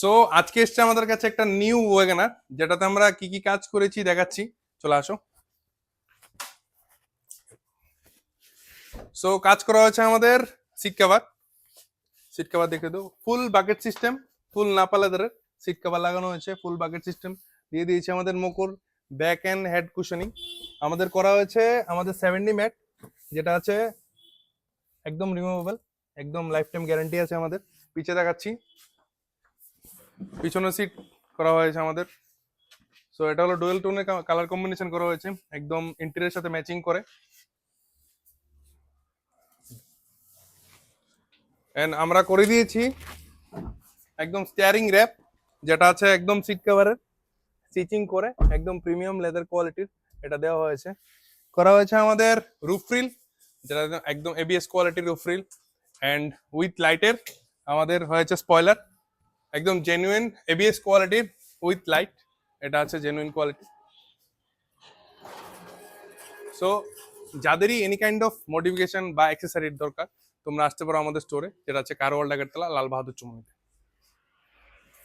So আজকে এসছে আমাদের কাছে একটা নিউ ওয়াগনার, যেটাতে আমরা কি কি কাজ করেছি দেখাচ্ছি। চলে আসো। সো কাজ করা হয়েছে আমাদের সিট কভার। সিট কভার দেখে দাও, ফুল বাকেট সিস্টেম, ফুল নাপা লেদারের সিট কভার লাগানো হয়েছে, ফুল বাকেট সিস্টেম দিয়ে দিয়েছে আমাদের মুকুর। ব্যাক এন্ড হেড কুশনিং আমাদের করা হয়েছে আমাদের 70 ম্যাট, যেটা আছে একদম রিমুভেবল, একদম লাইফ টাইম গ্যারান্টি আছে আমাদের। পিছে দেখাচ্ছি, পিছনের সিট করা হয়েছে আমাদের। সো এটা হলো ডুয়েল টোনের কালার কম্বিনেশন করা হয়েছে, একদম ইন্টেরিয়র সাথে ম্যাচিং করে। এন্ড আমরা করে দিয়েছি একদম স্টিয়ারিং র্যাপ, যেটা আছে একদম সিট কভারের স্টিচিং করে একদম প্রিমিয়াম লেদার কোয়ালিটির এটা দেওয়া হয়েছে। করা হয়েছে আমাদের রুফ রিল, যেটা একদম এবিএস কোয়ালিটির রুফ রিল, এন্ড উইথ লাইটের আমাদের হয়েছে স্পয়লার, একদম জেনুইন এবিএস কোয়ালিটির উইথ লাইট, এটা আছে জেনুইন কোয়ালিটি। সো যাদেরই এনি কাইন্ড অফ মডিফিকেশন বা অ্যাক্সেসরির দরকার, তোমরা আসতে পারো আমাদের স্টোরে, যেটা আছে কার ওয়ার্ল্ড আগরতলা, লাল বাহাদুর চৌমুহনীতে।